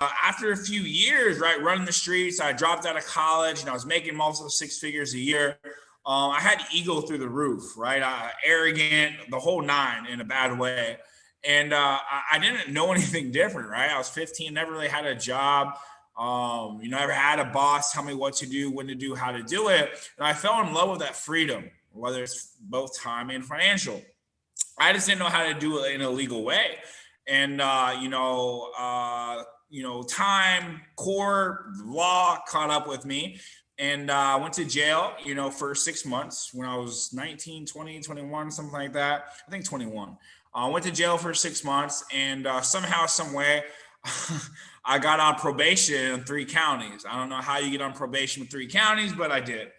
after a few years, right, running the streets, I dropped out of college and I was making multiple six figures a year. I had ego through the roof, right? Arrogant, the whole nine in a bad way. And I didn't know anything different, right? I was 15, never really had a job. Never had a boss tell me what to do, when to do, how to do it. And I fell in love with that freedom, whether it's both time and financial. I just didn't know how to do it in a legal way. And, time, court, law caught up with me. And I went to jail, for 6 months when I was 19, 20, 21, something like that. I think 21. I went to jail for 6 months, and somehow, some way, I got on probation in 3 counties. I don't know how you get on probation with 3 counties, but I did.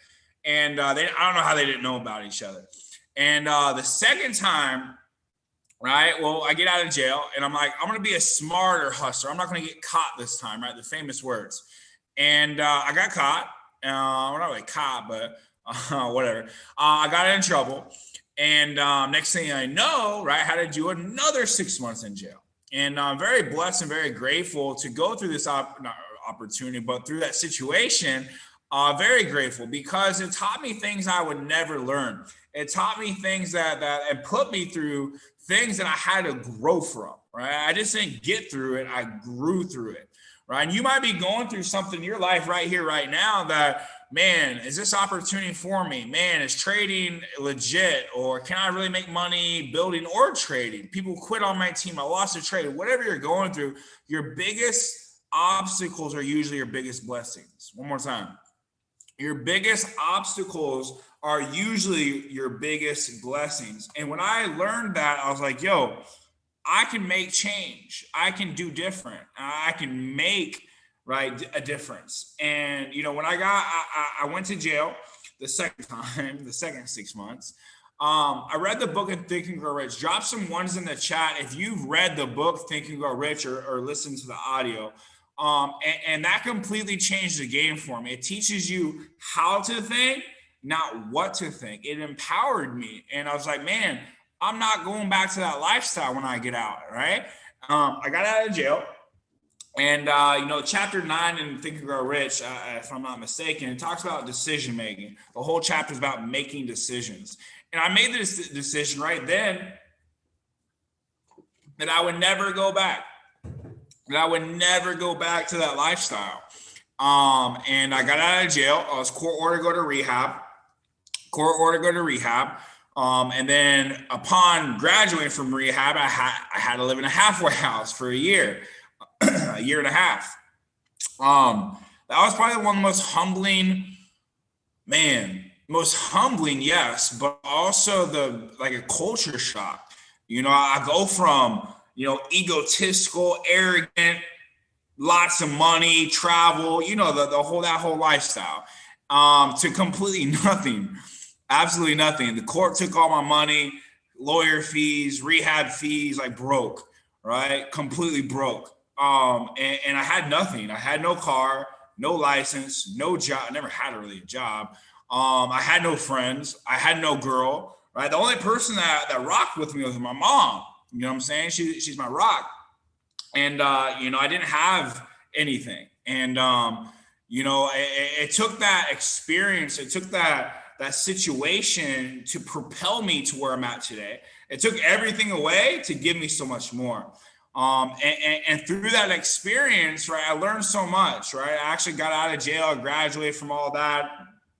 And I don't know how they didn't know about each other. And the second time, right, well, I get out of jail, and I'm like, I'm going to be a smarter hustler. I'm not going to get caught this time, right? The famous words. And I got caught. Well, not really caught, but whatever. I got in trouble. And next thing I know, right, I had to do another 6 months in jail. And I'm very blessed and very grateful to go through this opportunity, but through that situation, very grateful because it taught me things I would never learn. It taught me things that and put me through things that I had to grow from, right? I just didn't get through it. I grew through it, right? And you might be going through something in your life right here, right now that, man, is this opportunity for me? Man, is trading legit? Or can I really make money building or trading? People quit on my team. I lost a trade. Whatever you're going through, your biggest obstacles are usually your biggest blessings. One more time. Your biggest obstacles are usually your biggest blessings. And when I learned that, I was like, yo, I can make change. I can do different. I can make a difference. And, when I went to jail the second time, the second 6 months, I read the book of Think and Grow Rich. Drop some ones in the chat if you've read the book Think and Grow Rich or listened to the audio. And that completely changed the game for me. It teaches you how to think, not what to think. It empowered me. And I was like, man, I'm not going back to that lifestyle when I get out, right? I got out of jail. And, chapter 9 in Think and Grow Rich, if I'm not mistaken, it talks about decision making. The whole chapter is about making decisions. And I made this decision right then that I would never go back. That I would never go back to that lifestyle. And I got out of jail. I was court ordered to go to rehab. And then upon graduating from rehab, I had to live in a halfway house for a year and a half. That was probably one of the most humbling, yes, but also a culture shock. I go from, egotistical, arrogant, lots of money, travel, that whole lifestyle, to completely nothing, absolutely nothing. The court took all my money, lawyer fees, rehab fees, broke, right? Completely broke. And I had nothing. I had no car, no license, no job. I never had really a job. I had no friends. I had no girl, right? The only person that rocked with me was my mom. You know what I'm saying? She's my rock. And, I didn't have anything. And, it took that experience. It took that situation to propel me to where I'm at today. It took everything away to give me so much more. And through that experience, right, I learned so much, right? I actually got out of jail, graduated from all that,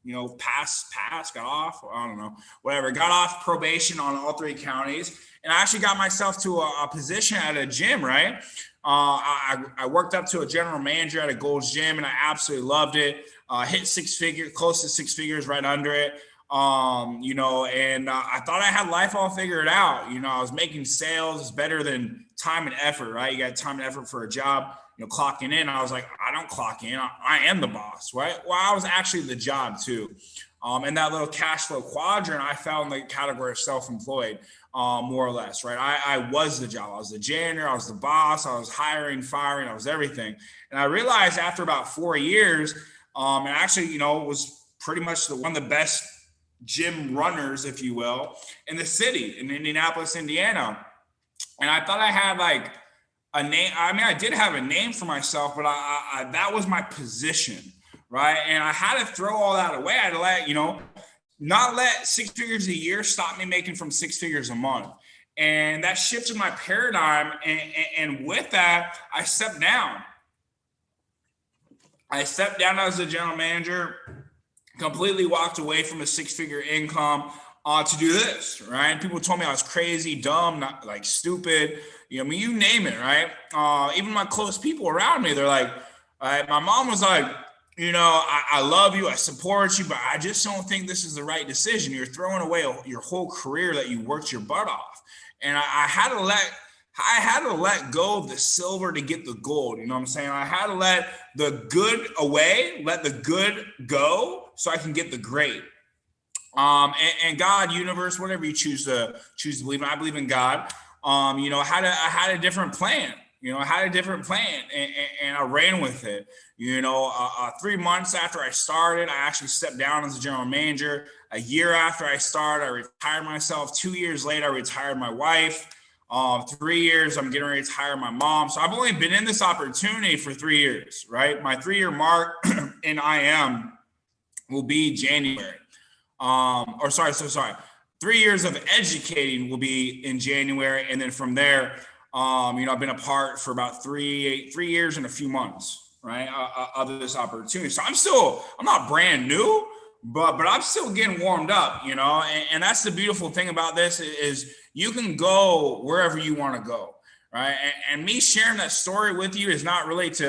got off, I don't know, whatever, got off probation on all 3 counties. And I actually got myself to a position at a gym, right? I worked up to a general manager at a Gold's Gym, and I absolutely loved it. Hit 6 figures, close to 6 figures, right under it. And I thought I had life all figured out. I was making sales. It's better than time and effort, right? You got time and effort for a job, clocking in. I was like, I don't clock in. I am the boss, right? Well, I was actually the job too. In that little cash flow quadrant, I fell in the category of self-employed, more or less, right? I was the job. I was the janitor. I was the boss. I was hiring, firing. I was everything. And I realized after about 4 years, and actually, was pretty much one of the best gym runners, if you will, in the city, in Indianapolis, Indiana. And I thought I had a name. I mean, I did have a name for myself, but I that was my position, right? And I had to throw all that away. I had to let, not let 6 figures a year stop me making from 6 figures a month. And that shifted my paradigm. And with that, I stepped down. I stepped down as a general manager, completely walked away from a 6-figure income to do this, right? People told me I was crazy, dumb, not like stupid, you name it, right? Even my close people around me, they're like, my mom was like, I love you, I support you, but I just don't think this is the right decision. You're throwing away your whole career that you worked your butt off. And I had to let go of the silver to get the gold. You know what I'm saying? I had to let the good away, let the good go, so I can get the great. And God, universe, whatever you choose to believe in, I believe in God. I had a different plan. I had a different plan, and I ran with it. 3 months after I started, I actually stepped down as a general manager. A year after I started, I retired myself. 2 years later, I retired my wife. 3 years, I'm getting ready to retire my mom. So I've only been in this opportunity for 3 years, right? My 3-year mark in IM will be January. 3 years of educating will be in January. And then from there, I've been apart for about 3 years and a few months, right? Of this opportunity. So I'm not brand new, but I'm still getting warmed up, and that's the beautiful thing about this is you can go wherever you want to go, right? And me sharing that story with you is not really to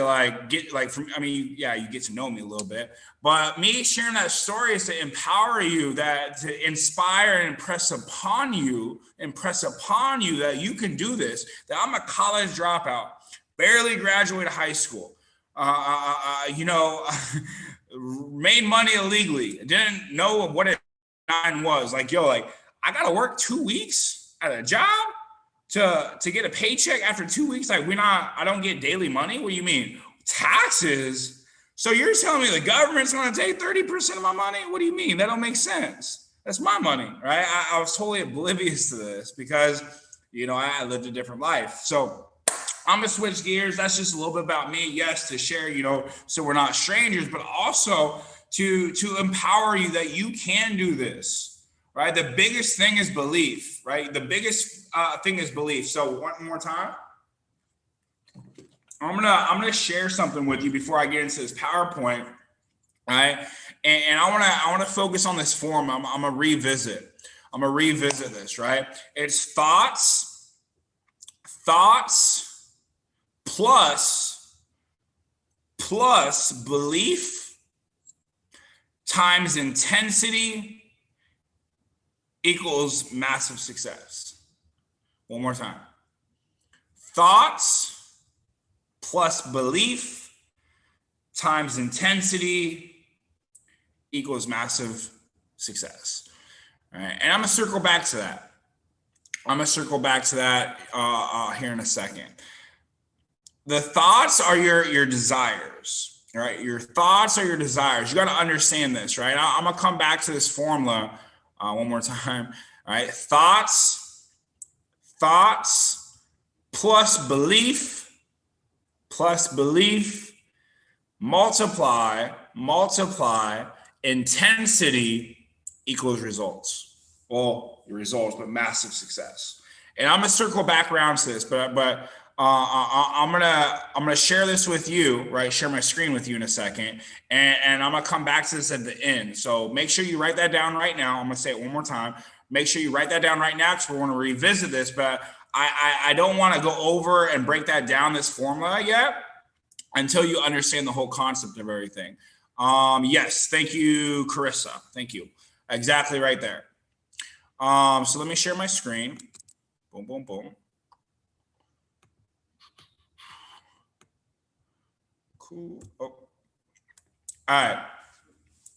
you get to know me a little bit, but me sharing that story is to empower you, to inspire and impress upon you that you can do this, that I'm a college dropout, barely graduated high school, made money illegally, didn't know what a 9 was. I got to work 2 weeks at a job to get a paycheck after 2 weeks. I don't get daily money. What do you mean? Taxes? So you're telling me the government's going to take 30% of my money? What do you mean? That don't make sense. That's my money, right? I was totally oblivious to this because, I lived a different life. So I'm going to switch gears. That's just a little bit about me. Yes, to share, so we're not strangers, but also to empower you that you can do this, right? The biggest thing is belief, right? The biggest thing is belief. So one more time. I'm gonna share something with you before I get into this PowerPoint, right? And I want to focus on this form. I'm gonna revisit this, right? It's thoughts plus belief times intensity equals massive success. One more time. Thoughts plus belief times intensity equals massive success. All right. And I'm going to circle back to that. Here in a second. The thoughts are your desires, right? Your thoughts are your desires. You got to understand this, right? I'm going to come back to this formula one more time. All right. Thoughts plus belief multiply intensity equals results. Well, your results, but massive success. And I'm going to circle back around to this, but I'm gonna share this with you, right? Share my screen with you in a second, and I'm gonna come back to this at the end. So make sure you write that down right now. I'm gonna say it one more time. Make sure you write that down right now because we want to revisit this. But I don't want to go over and break that down, this formula yet, until you understand the whole concept of everything. Yes, thank you, Carissa. Thank you. Exactly right there. So let me share my screen. Boom, boom, boom. Cool. Oh. All right.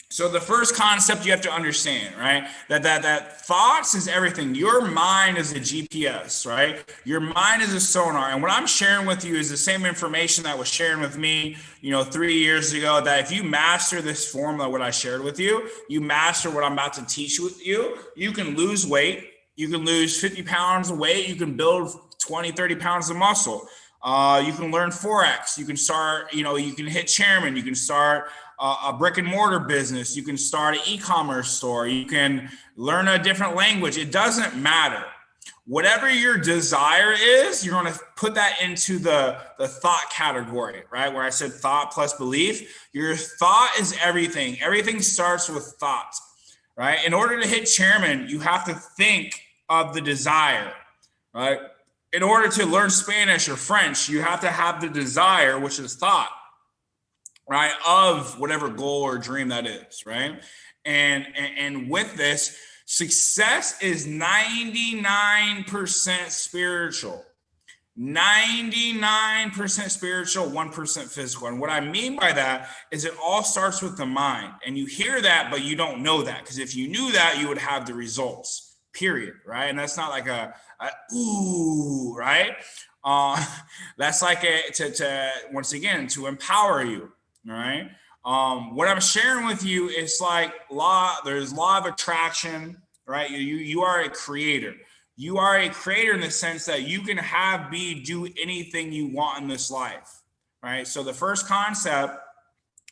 So the first concept you have to understand, right? That thoughts is everything. Your mind is a GPS, right? Your mind is a sonar. And what I'm sharing with you is the same information that was shared with me, 3 years ago, that if you master this formula, what I shared with you, you master what I'm about to teach you, you can lose weight. You can lose 50 pounds of weight. You can build 20, 30 pounds of muscle. You can learn Forex. You can start, you can hit chairman. You can start a brick and mortar business. You can start an e-commerce store. You can learn a different language. It doesn't matter. Whatever your desire is, you're going to put that into the thought category, right? Where I said thought plus belief. Your thought is everything. Everything starts with thoughts, right? In order to hit chairman, you have to think of the desire, right? In order to learn Spanish or French, you have to have the desire, which is thought, right? Of whatever goal or dream that is, right? And with this, success is 99% spiritual. 99% spiritual, 1% physical. And what I mean by that is it all starts with the mind. And you hear that, but you don't know that. Because if you knew that, you would have the results, period, right? And that's not like a ooh, right? That's like to once again, to empower you, all right? What I'm sharing with you is like there's law of attraction, right? You are a creator. You are a creator in the sense that you can do anything you want in this life, right? So the first concept,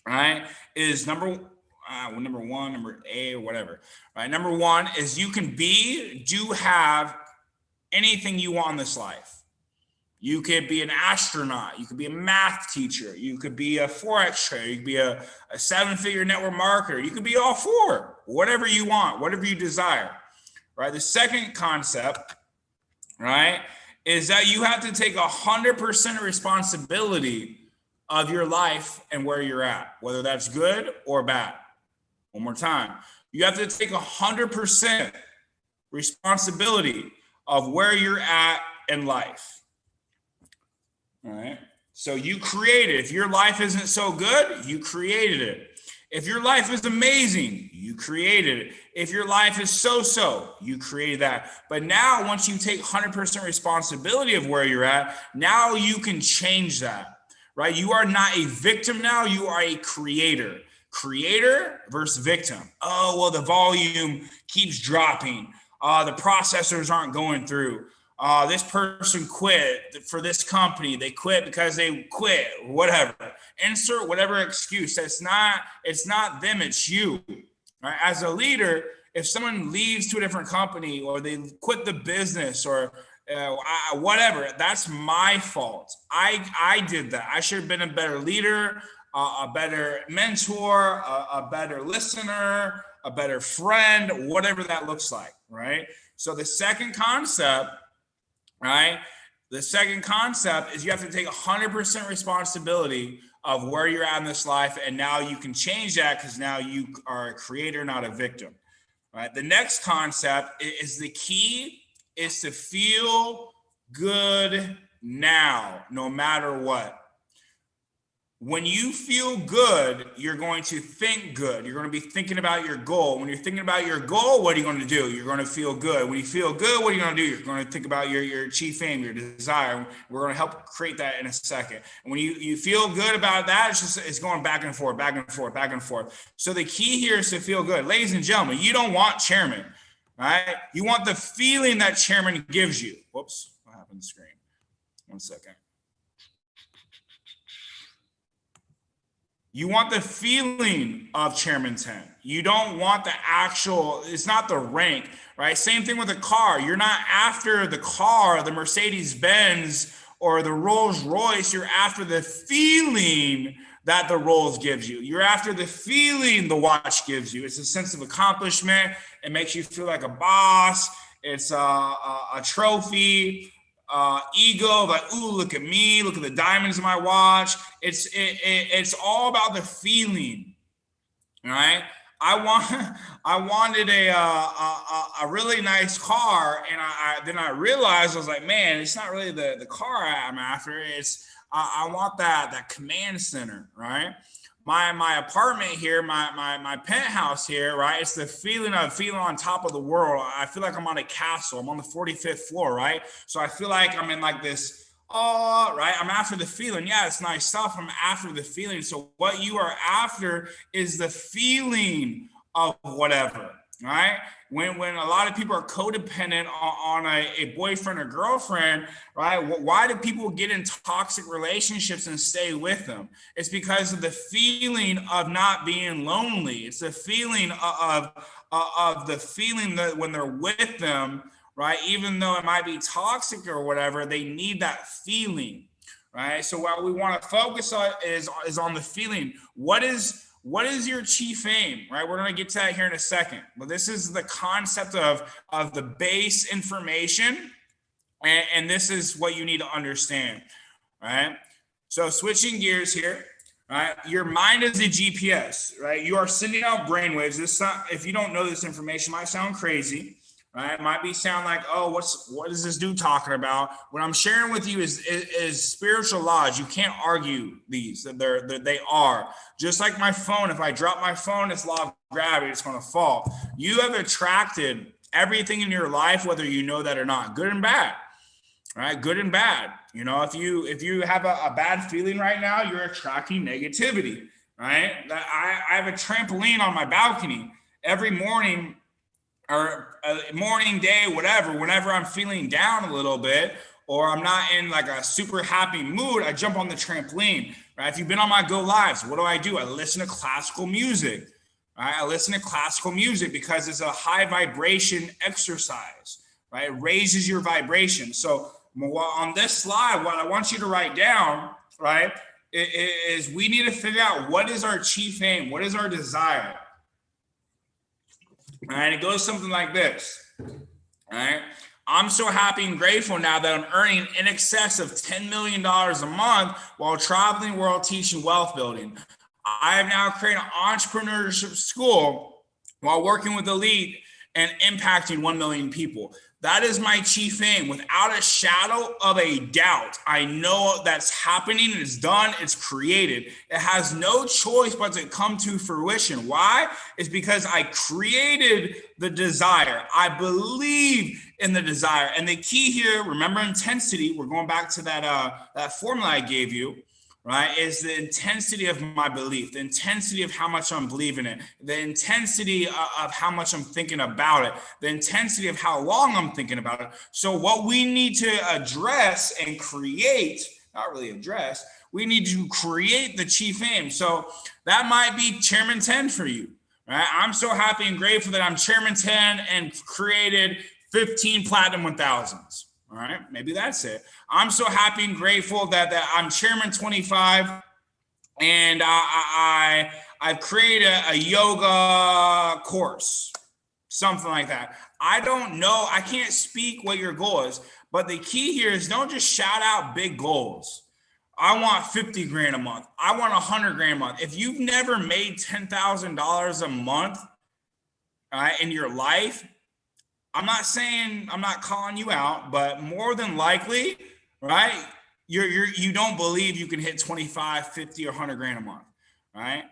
right, is number one, number A or whatever, right? Number one is you can have anything you want in this life. You could be an astronaut. You could be a math teacher. You could be a Forex trader. You could be a 7-figure network marketer. You could be all four, whatever you want, whatever you desire, right? The second concept, right, is that you have to take 100% responsibility of your life and where you're at, whether that's good or bad. One more time. You have to take 100% responsibility of where you're at in life. All right. So you created. If your life isn't so good, you created it. If your life is amazing, you created it. If your life is so-so, you created that. But now, once you take 100% responsibility of where you're at, now you can change that, right? You are not a victim now. You are a creator. Creator versus victim. Oh, well, the volume keeps dropping. The processors aren't going through. This person quit for this company. They quit because they quit, whatever. Insert whatever excuse. It's not them, it's you. Right? As a leader, if someone leaves to a different company or they quit the business or whatever, that's my fault. I did that. I should have been a better leader, a better mentor, a better listener, a better friend, whatever that looks like, right? So the second concept, right? The second concept is you have to take 100% responsibility of where you're at in this life. And now you can change that because now you are a creator, not a victim, right? The next concept is the key is to feel good now, no matter what. When you feel good, you're going to think good. You're going to be thinking about your goal. When you're thinking about your goal, what are you going to do? You're going to feel good. When you feel good, what are you going to do? You're going to think about your chief aim, your desire. We're going to help create that in a second. And when you feel good about that, it's going back and forth, back and forth, back and forth. So the key here is to feel good. Ladies and gentlemen, you don't want chairman, right? You want the feeling that chairman gives you. Whoops, what happened to the screen? One second. You want the feeling of Chairman 10. You don't want the actual, it's not the rank, right? Same thing with a car. You're not after the car, the Mercedes-Benz or the Rolls-Royce. You're after the feeling that the Rolls gives you. You're after the feeling the watch gives you. It's a sense of accomplishment. It makes you feel like a boss. It's a trophy. Ego, like, ooh, look at me, look at the diamonds in my watch. It's all about the feeling, right? I wanted a really nice car, and then I realized I was like, man, it's not really the car I'm after. It's I want that command center, right? My apartment here, my penthouse here, right? It's the feeling on top of the world. I feel like I'm on a castle. I'm on the 45th floor, right? So I feel like I'm in like this, right? I'm after the feeling. Yeah, it's nice stuff. I'm after the feeling. So what you are after is the feeling of whatever, right? When a lot of people are codependent on a boyfriend or girlfriend, right? Why do people get in toxic relationships and stay with them? It's because of the feeling of not being lonely. It's the feeling of the feeling that when they're with them, right? Even though it might be toxic or whatever, they need that feeling, right? So what we want to focus on is on the feeling. What is your chief aim, right? We're going to get to that here in a second. But this is the concept of the base information. And this is what you need to understand, right? So switching gears here, right? Your mind is a GPS, right? You are sending out brainwaves. If you don't know this information, it might sound crazy, right? It might sound like, oh, what is this dude talking about? What I'm sharing with you is spiritual laws. You can't argue these. They are. Just like my phone, if I drop my phone, it's law of gravity, it's going to fall. You have attracted everything in your life, whether you know that or not, good and bad, right? Good and bad. You know, if you have a bad feeling right now, you're attracting negativity, right? I have a trampoline on my balcony every morning, or morning, day, whatever, whenever I'm feeling down a little bit, or I'm not in like a super happy mood, I jump on the trampoline, right? If you've been on my Go Lives, what do? I listen to classical music, right? I listen to classical music because it's a high vibration exercise, right? It raises your vibration. So on this slide, what I want you to write down, right, is we need to figure out what is our chief aim, what is our desire. All right, it goes something like this. All right, I'm so happy and grateful now that I'm earning in excess of $10 million a month while traveling the world teaching wealth building. I have now created an entrepreneurship school while working with Elite and impacting 1 million people. That is my chief aim. Without a shadow of a doubt, I know that's happening. It's done. It's created. It has no choice but to come to fruition. Why? It's because I created the desire. I believe in the desire. And the key here, remember intensity. We're going back to that formula I gave you. Right, is the intensity of my belief, the intensity of how much I'm believing it, the intensity of how much I'm thinking about it, the intensity of how long I'm thinking about it. So what we need to address and create, not really address, we need to create the chief aim. So that might be Chairman 10 for you, right? I'm so happy and grateful that I'm Chairman 10 and created 15 Platinum 1000s. All right, maybe that's it. I'm so happy and grateful that I'm Chairman 25, and I've created a yoga course, something like that. I don't know. I can't speak what your goal is, but the key here is don't just shout out big goals. I want 50 grand a month. I want 100 grand a month. If you've never made $10,000 a month in your life, I'm not calling you out, but more than likely, right? You don't believe you can hit 25, 50, or 100 grand a month, right?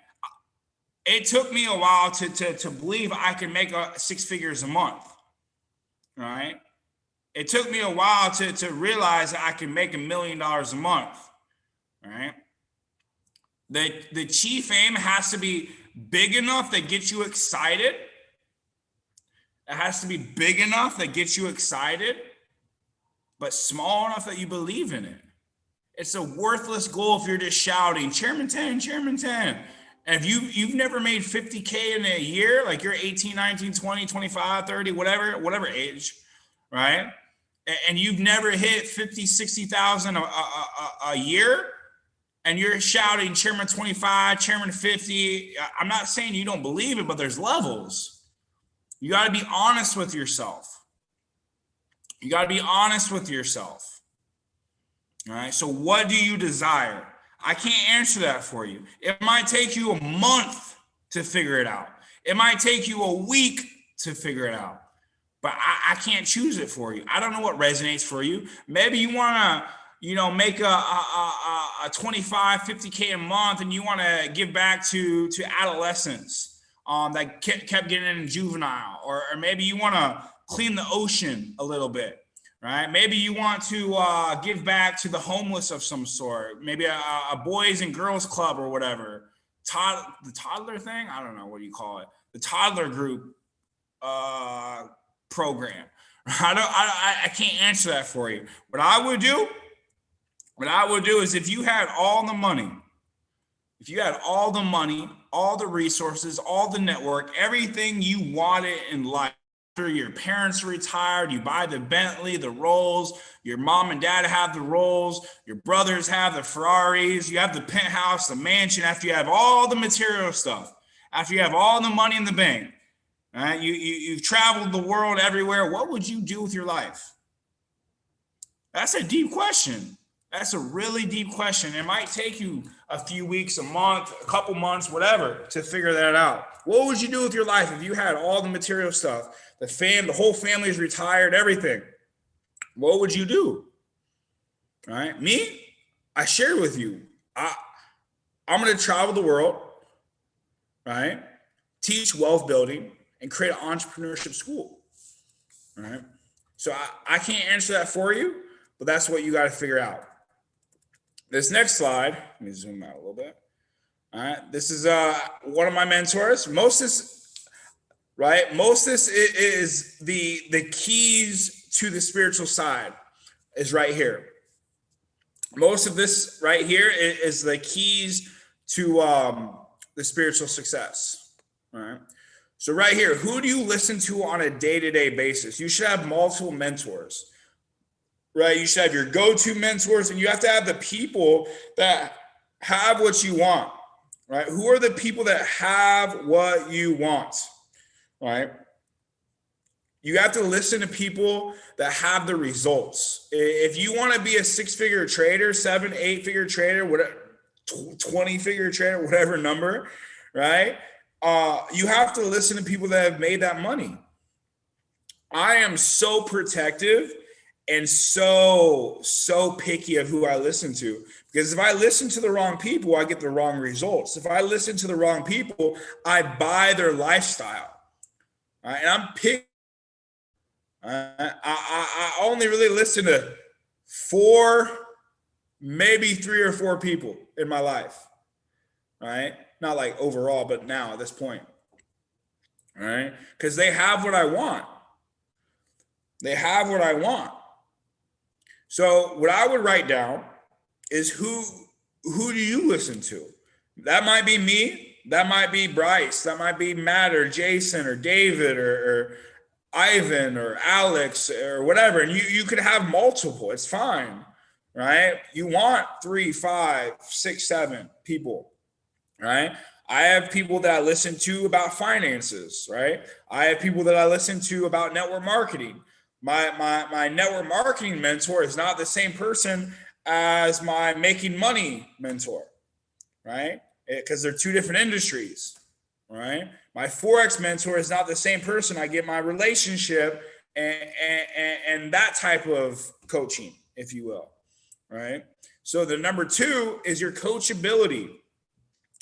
It took me a while to believe I can make 6 figures a month, right? It took me a while to realize that I can make $1 million a month, right? The chief aim has to be big enough that gets you excited. It has to be big enough that gets you excited, but small enough that you believe in it. It's a worthless goal if you're just shouting, Chairman 10, Chairman 10. And if you've never made 50K in a year, like you're 18, 19, 20, 25, 30, whatever age, right? And you've never hit 50, 60,000 a year, and you're shouting Chairman 25, Chairman 50. I'm not saying you don't believe it, but there's levels. You got to be honest with yourself. You got to be honest with yourself. All right. So what do you desire? I can't answer that for you. It might take you a month to figure it out. It might take you a week to figure it out. But I can't choose it for you. I don't know what resonates for you. Maybe you want to, make a 25, 50K a month, and you want to give back to adolescents that kept getting in juvenile, or maybe you want to clean the ocean a little bit, right? Maybe you want to give back to the homeless of some sort, maybe a boys and girls club or whatever. The toddler thing, I don't know, what do you call it? The toddler group, program. I can't answer that for you. What I would do is if you had all the money, all the resources, all the network, everything you wanted in life, after your parents retired, you buy the Bentley, the Rolls, your mom and dad have the Rolls, your brothers have the Ferraris, you have the penthouse, the mansion, after you have all the material stuff, after you have all the money in the bank, right? You've traveled the world everywhere. What would you do with your life? That's a deep question. That's a really deep question. It might take you a few weeks, a month, a couple months, whatever, to figure that out. What would you do with your life if you had all the material stuff, the whole family is retired, everything? What would you do? All right. Me, I shared with you. I'm going to travel the world, right? Teach wealth building and create an entrepreneurship school. All right. So I can't answer that for you, but that's what you got to figure out. This next slide, let me zoom out a little bit. All right, this is one of my mentors. Moses, right? Moses is the keys to the spiritual side is right here. Most of this right here is the keys to the spiritual success. All right. So right here, who do you listen to on a day-to-day basis? You should have multiple mentors. Right, you should have your go-to mentors, and you have to have the people that have what you want. Right, who are the people that have what you want? Right, you have to listen to people that have the results. If you want to be a 6-figure trader, 7, 8-figure trader, whatever, 20-figure trader, whatever number, right? You have to listen to people that have made that money. I am so protective and so picky of who I listen to, because if I listen to the wrong people, I get the wrong results. If I listen to the wrong people, I buy their lifestyle. All right? And I'm picky. I only really listen to 4, maybe 3 or 4 people in my life. All right? Not like overall, but now at this point. All right? Because they have what I want. They have what I want. So what I would write down is who do you listen to? That might be me. That might be Bryce. That might be Matt or Jason or David or Ivan or Alex or whatever. And you could have multiple. It's fine, right? You want 3, 5, 6, 7 people, right? I have people that I listen to about finances, right? I have people that I listen to about network marketing. My network marketing mentor is not the same person as my making money mentor, right? Because they're 2 different industries, right? My Forex mentor is not the same person I get my relationship and that type of coaching, if you will, right? So the number 2 is your coachability,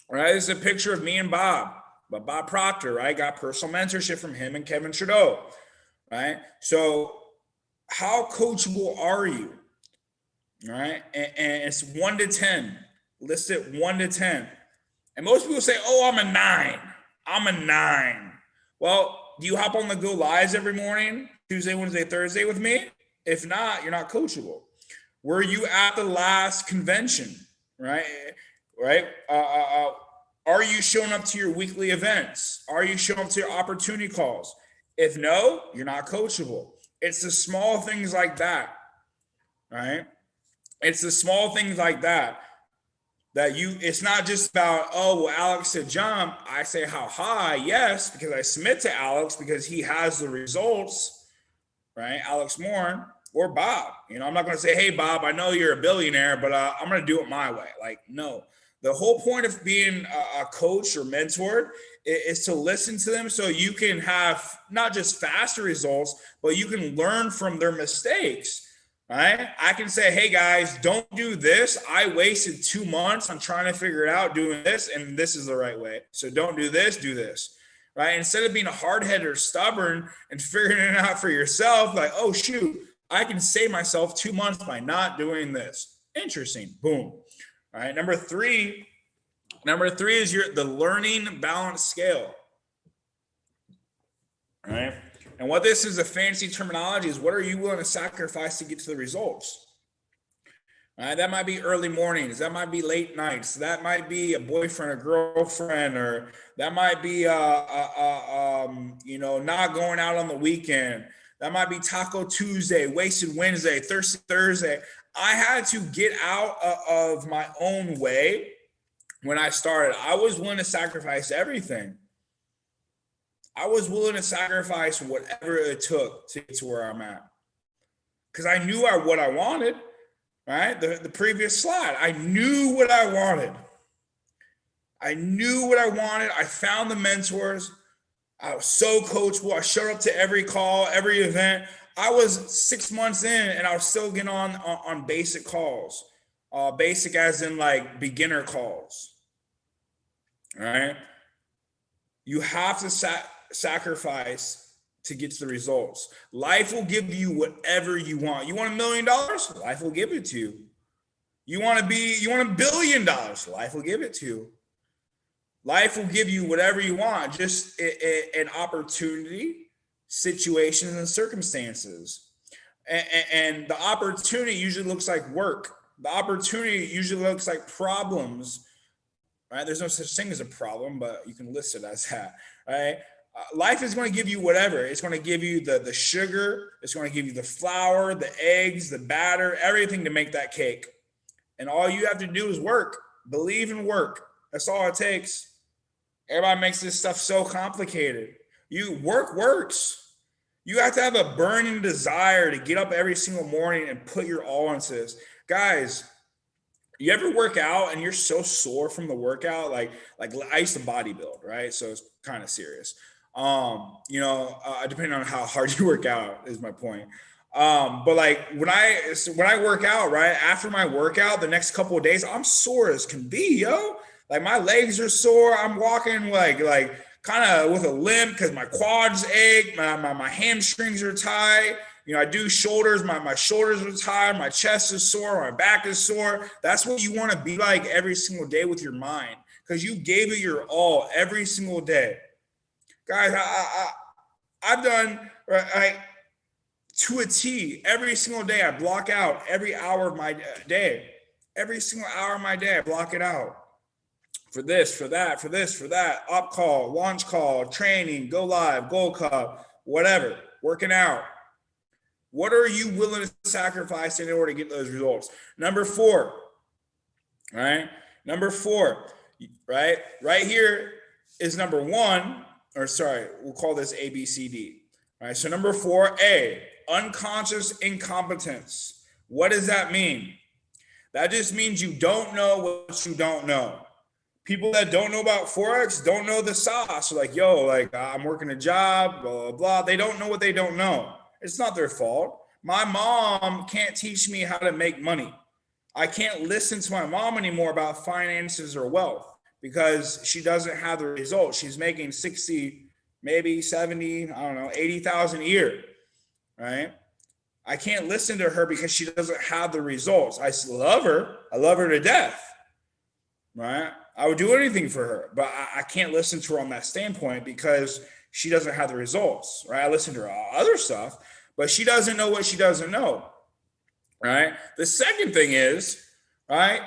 right? This is a picture of me and Bob Proctor, right? Got personal mentorship from him and Kevin Trudeau. Right. So how coachable are you? All right. And it's 1 to 10. List it 1 to 10. And most people say, oh, I'm a 9. I'm a 9. Well, do you hop on the Go Lives every morning, Tuesday, Wednesday, Thursday with me? If not, you're not coachable. Were you at the last convention? Right. Right. Are you showing up to your weekly events? Are you showing up to your opportunity calls? If no, you're not coachable. It's the small things like that, right? It's the small things like that it's not just about, oh, well, Alex said jump. I say how high? Yes, because I submit to Alex because he has the results, right? Alex Moore or Bob. I'm not going to say, hey, Bob, I know you're a billionaire, but I'm going to do it my way. Like, no. The whole point of being a coach or mentor is to listen to them so you can have not just faster results, but you can learn from their mistakes, right? I can say, hey, guys, don't do this. I wasted 2 months on trying to figure it out doing this, and this is the right way. So don't do this, right? Instead of being a hard-headed or stubborn and figuring it out for yourself, like, oh, shoot, I can save myself 2 months by not doing this. Interesting. Boom. All right. Number three is the learning balance scale. All right? And what this is a fancy terminology is, what are you willing to sacrifice to get to the results? That might be early mornings. That might be late nights. That might be a boyfriend or girlfriend, or that might be, not going out on the weekend. That might be Taco Tuesday, Wasted Wednesday, Thirsty Thursday. I had to get out of my own way when I started. I was willing to sacrifice everything. I was willing to sacrifice whatever it took to get to where I'm at, because I knew what I wanted. Right? The previous slide, I knew what I wanted. I found the mentors. I was so coachable. I showed up to every call, every event. I was 6 months in and I was still getting on basic calls. Basic as in like beginner calls. All right? You have to sacrifice to get to the results. Life will give you whatever you want. You want $1 million? Life will give it to you. You want $1 billion? Life will give it to you. Life will give you whatever you want, just an opportunity, situations, and circumstances. And the opportunity usually looks like work. The opportunity usually looks like problems, right? There's no such thing as a problem, but you can list it as that, right? Life is going to give you whatever. It's going to give you the sugar. It's going to give you the flour, the eggs, the batter, everything to make that cake. And all you have to do is work. Believe and work. That's all it takes. Everybody makes this stuff so complicated. Works. You have to have a burning desire to get up every single morning and put your all into this. Guys, you ever work out and you're so sore from the workout? Like I used to bodybuild, right? So it's kind of serious. Depending on how hard you work out is my point. But like when I work out, right, after my workout, the next couple of days, I'm sore as can be, yo. Like my legs are sore. I'm walking like kind of with a limp because my quads ache, my hamstrings are tight. I do shoulders, my shoulders are tired, my chest is sore, my back is sore. That's what you want to be like every single day with your mind, because you gave it your all every single day. Guys, I've done right to a T every single day. I block out every hour of my day. Every single hour of my day, I block it out. For this, for that, for this, for that, up call, launch call, training, go live, gold cup, whatever, working out. What are you willing to sacrifice in order to get those results? Number 4, right? Number 4, right? Right here is number 1, we'll call this A, B, C, D. All right, so number 4, A, unconscious incompetence. What does that mean? That just means you don't know what you don't know. People that don't know about Forex don't know the sauce. Like, I'm working a job, blah, blah, blah. They don't know what they don't know. It's not their fault. My mom can't teach me how to make money. I can't listen to my mom anymore about finances or wealth because she doesn't have the results. She's making 60, maybe 70, 80,000 a year, right? I can't listen to her because she doesn't have the results. I love her. I love her to death, right? I would do anything for her, but I can't listen to her on that standpoint because she doesn't have the results, right? I listen to her other stuff, but she doesn't know what she doesn't know, right? The second thing is, right,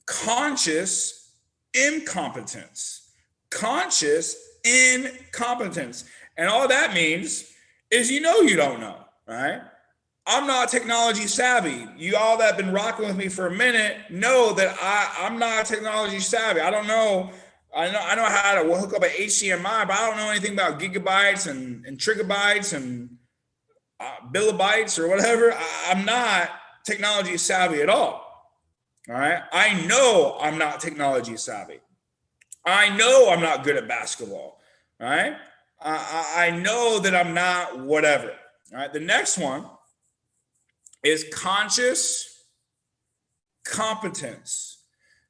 conscious incompetence. Conscious incompetence. And all that means is you don't know, right? I'm not technology savvy. You all that have been rocking with me for a minute know that I'm not technology savvy. I don't know. I know how to hook up an HDMI, but I don't know anything about gigabytes and trigabytes and billibytes or whatever. I'm not technology savvy at all. All right. I know I'm not technology savvy. I know I'm not good at basketball. All right. I know that I'm not whatever. All right. The next one is conscious competence.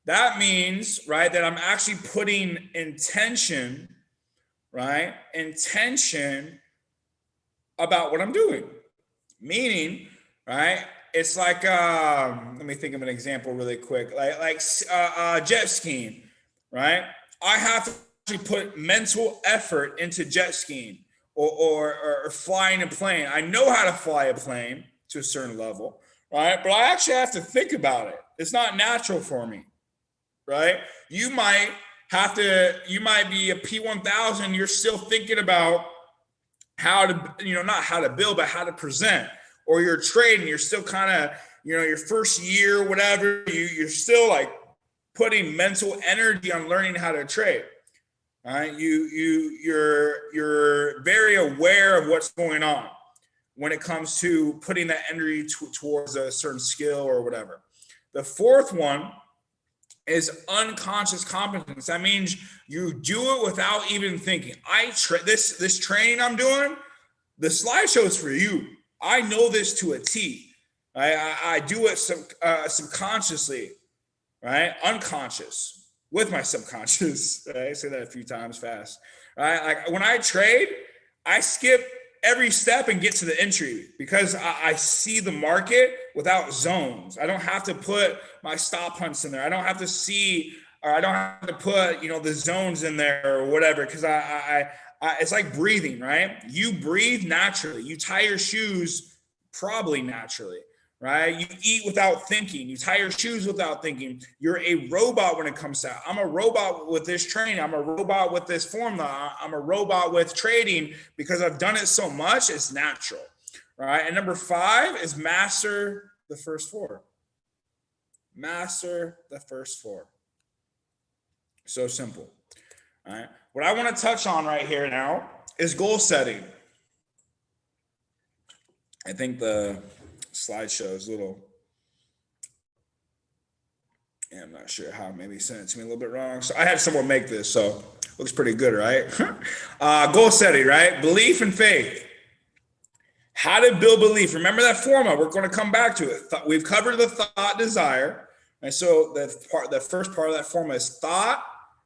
That means, right, that I'm actually putting intention, right, intention about what I'm doing. Meaning, right, it's like, let me think of an example really quick, like jet skiing, right? I have to actually put mental effort into jet skiing. or flying a plane. I know how to fly a plane to a certain level, right? But I actually have to think about it. It's not natural for me, right? You might be a P1000. You're still thinking about how to, not how to build, but how to present. Or you're trading, you're still kind of, your first year, whatever, you're still like putting mental energy on learning how to trade. All right, you're very aware of what's going on when it comes to putting that energy towards a certain skill or whatever. The fourth one is unconscious competence. That means you do it without even thinking. This training I'm doing, the slideshow is for you. I know this to a T. I do it subconsciously, right? Unconscious. With my subconscious, right? I say that a few times fast, right? Like when I trade, I skip every step and get to the entry because I see the market without zones. I don't have to put my stop hunts in there. I don't have to see, or I don't have to put, the zones in there or whatever. Because it's like breathing, right? You breathe naturally. You tie your shoes probably naturally. Right? You eat without thinking. You tie your shoes without thinking. You're a robot when it comes to that. I'm a robot with this training. I'm a robot with this formula. I'm a robot with trading because I've done it so much. It's natural. Right? And number 5 is master the first 4. Master the first 4. So simple. All right. What I want to touch on right here now is goal setting. I think the slideshow is a little, I'm not sure how, maybe sent it to me a little bit wrong. So I had someone make this, so looks pretty good, right? Goal setting, right? Belief and faith. How to build belief. Remember that formula. We're going to come back to it. We've covered the thought, desire. And so the first part of that formula is thought,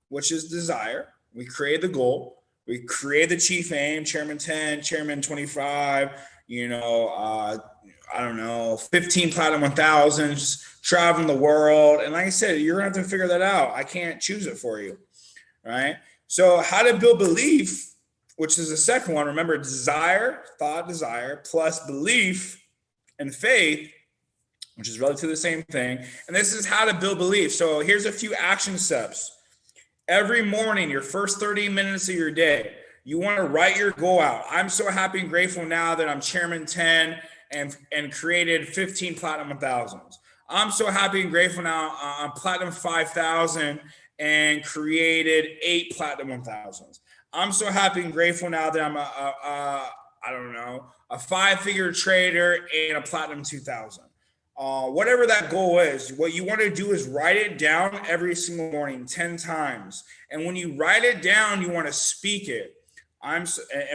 which is desire. We create the goal. We create the chief aim, chairman 10, chairman 25, 15 platinum 1000s, traveling the world. And like I said, you're going to have to figure that out. I can't choose it for you, right? So how to build belief, which is the second one. Remember, desire, thought, desire, plus belief and faith, which is relatively the same thing. And this is how to build belief. So here's a few action steps. Every morning, your first 30 minutes of your day, you want to write your goal out. I'm so happy and grateful now that I'm chairman 10 and created 15 platinum 1000s. I'm so happy and grateful now I'm platinum 5000 and created 8 platinum 1000s. I'm so happy and grateful now that I'm a 5-figure trader and a platinum 2000. Whatever that goal is, what you want to do is write it down every single morning 10 times. And when you write it down, you want to speak it. And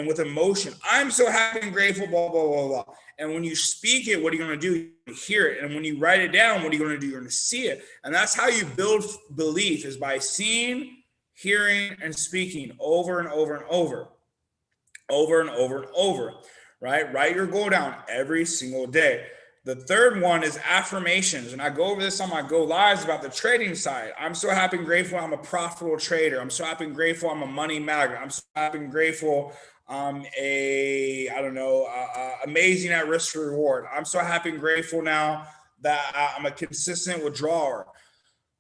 with emotion, I'm so happy and grateful, blah, blah, blah, blah. And when you speak it, what are you going to do? You hear it. And when you write it down, what are you going to do? You're going to see it. And that's how you build belief, is by seeing, hearing, and speaking over and over and over. Over and over and over, right? Write your goal down every single day. The third one is affirmations. And I go over this on my Go Lives about the trading side. I'm so happy and grateful I'm a profitable trader. I'm so happy and grateful I'm a money magnet. I'm so happy and grateful I'm amazing at risk to reward. I'm so happy and grateful now that I'm a consistent withdrawer.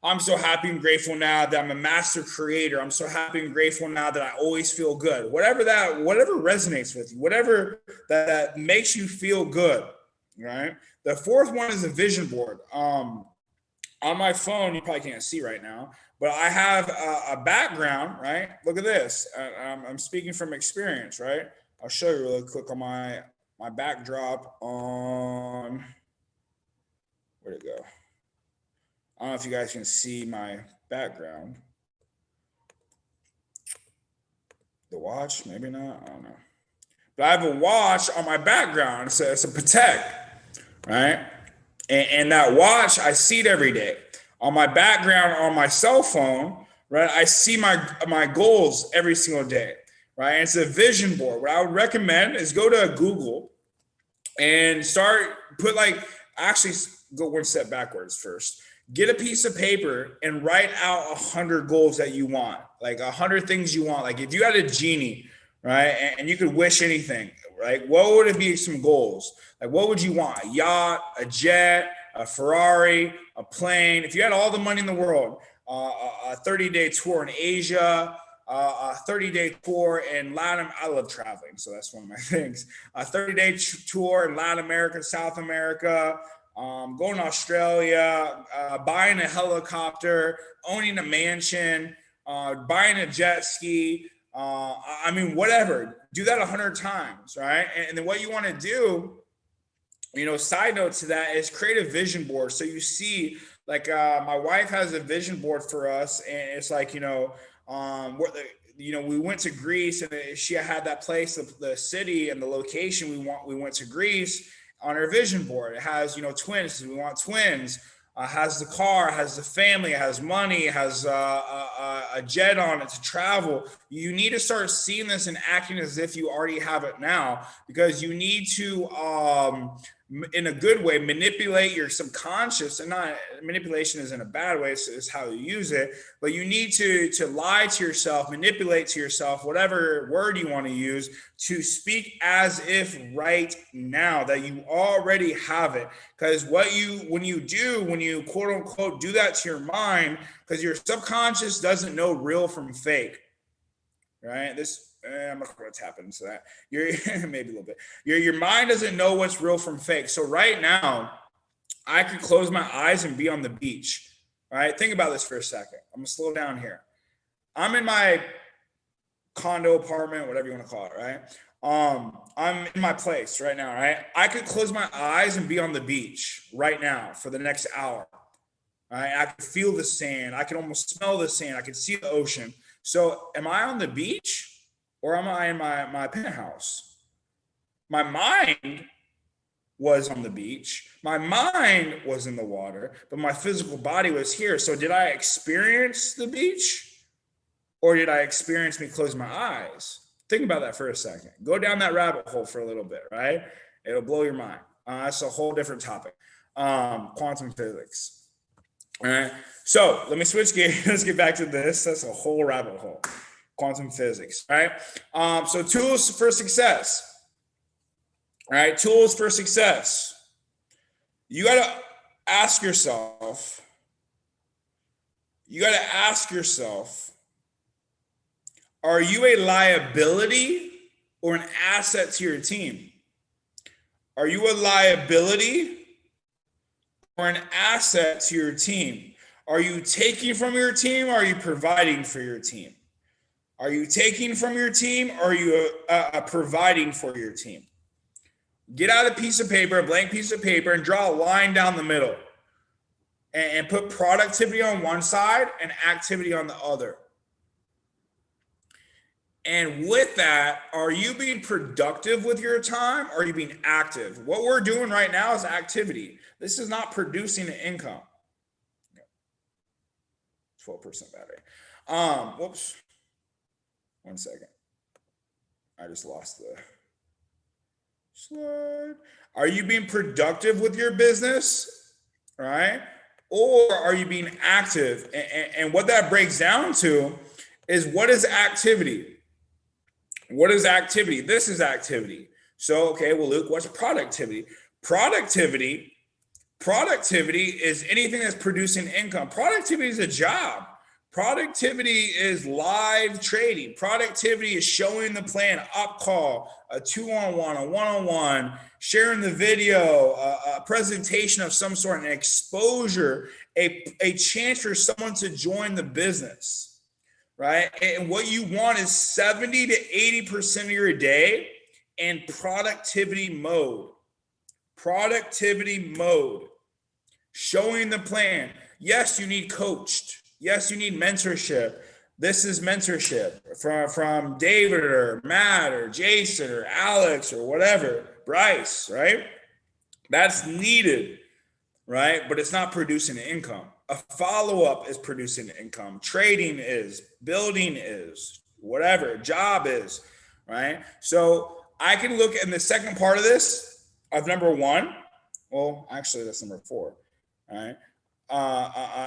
I'm so happy and grateful now that I'm a master creator. I'm so happy and grateful now that I always feel good. Whatever resonates with you, whatever that makes you feel good, right? The fourth one is a vision board. On my phone, you probably can't see right now, but I have a background, right? Look at this. I'm speaking from experience, right? I'll show you really quick on my backdrop on, where'd it go? I don't know if you guys can see my background. The watch, maybe not, I don't know. But I have a watch on my background. It's a Patek, right? And that watch, I see it every day. On my background, on my cell phone, right? I see my goals every single day, right? And it's a vision board. What I would recommend is go to Google and actually go one step backwards first. Get a piece of paper and write out 100 goals that you want, like 100 things you want. Like if you had a genie, right? And you could wish anything, right? What would it be some goals? Like, what would you want? A yacht, a jet, a Ferrari, a plane? If you had all the money in the world, a 30-day tour in Asia, a 30-day tour in Latin. I love traveling, so that's one of my things. A 30-day tour in Latin America, South America, going to Australia, buying a helicopter, owning a mansion, buying a jet ski. I mean, whatever. Do that 100 times, right? And then what you want to do, side note to that is create a vision board. So you see, like, my wife has a vision board for us, and it's like, we went to Greece, and she had that place, the city and the location we went to Greece on her vision board. It has, twins. We want twins. Has the car, has the family, has money, has a jet on it to travel. You need to start seeing this and acting as if you already have it now, because you need to, in a good way, manipulate your subconscious. And not manipulation is in a bad way, it's how you use it, but you need to lie to yourself, manipulate to yourself, whatever word you want to use, to speak as if right now that you already have it. Because when you quote unquote do that to your mind, because your subconscious doesn't know real from fake, right? I'm not going to tap into that. Maybe a little bit. Your mind doesn't know what's real from fake. So right now, I could close my eyes and be on the beach. All right, think about this for a second. I'm gonna slow down here. I'm in my condo, apartment, whatever you want to call it, right? I'm in my place right now, right? I could close my eyes and be on the beach right now for the next hour. Right? I could feel the sand. I could almost smell the sand. I could see the ocean. So am I on the beach? Or am I in my penthouse? My mind was on the beach. My mind was in the water, but my physical body was here. So did I experience the beach? Or did I experience me close my eyes? Think about that for a second. Go down that rabbit hole for a little bit, right? It'll blow your mind. That's a whole different topic. Quantum physics. All right. So let me switch gears. Let's get back to this. That's a whole rabbit hole. Quantum physics, right? So tools for success, right? Tools for success. You got to ask yourself, are you a liability or an asset to your team? Are you a liability or an asset to your team? Are you taking from your team or are you providing for your team? Are you taking from your team or are you providing for your team? Get out a piece of paper, a blank piece of paper, and draw a line down the middle and put productivity on one side and activity on the other. And with that, are you being productive with your time or are you being active? What we're doing right now is activity. This is not producing an income. 12% battery. Whoops. 1 second. I just lost the slide. Are you being productive with your business, right? Or are you being active? And what that breaks down to is, what is activity? What is activity? This is activity. So, okay, well, Luke, what's productivity? Productivity is anything that's producing income. Productivity is a job. Productivity is live trading. Productivity is showing the plan, up call, a 2-on-1, a 1-on-1, sharing the video, a presentation of some sort, an exposure, a chance for someone to join the business, right? And what you want is 70 to 80% of your day in productivity mode. Productivity mode. Showing the plan. Yes, you need coached. Yes, you need mentorship. This is mentorship from David or Matt or Jason or Alex or whatever, Bryce, right? That's needed, right? But it's not producing income. A follow-up is producing income. Trading is, building is, whatever, job is, right? So I can look in the second part of this of number 1. Well, actually, that's number 4, all right?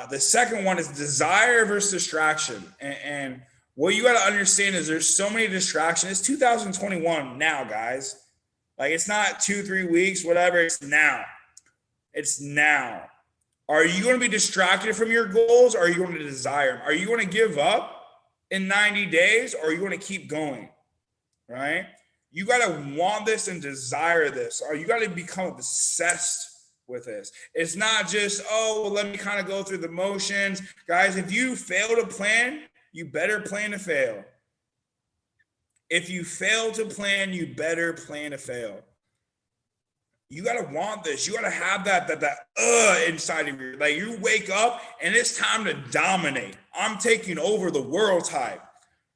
The second one is desire versus distraction. And What you got to understand is there's so many distractions. It's 2021 now, guys. Like, it's not 2-3 weeks, whatever. It's now. It's now. Are you going to be distracted from your goals, or are you going to desire them? Are you going to give up in 90 days, or are you going to keep going? Right? You got to want this and desire this, or you got to become obsessed with this. It's not just, oh, well, let me kind of go through the motions. Guys, if you fail to plan, you better plan to fail. If you fail to plan, you better plan to fail. You got to want this. You got to have that inside of you. Like, you wake up and it's time to dominate. I'm taking over the world type,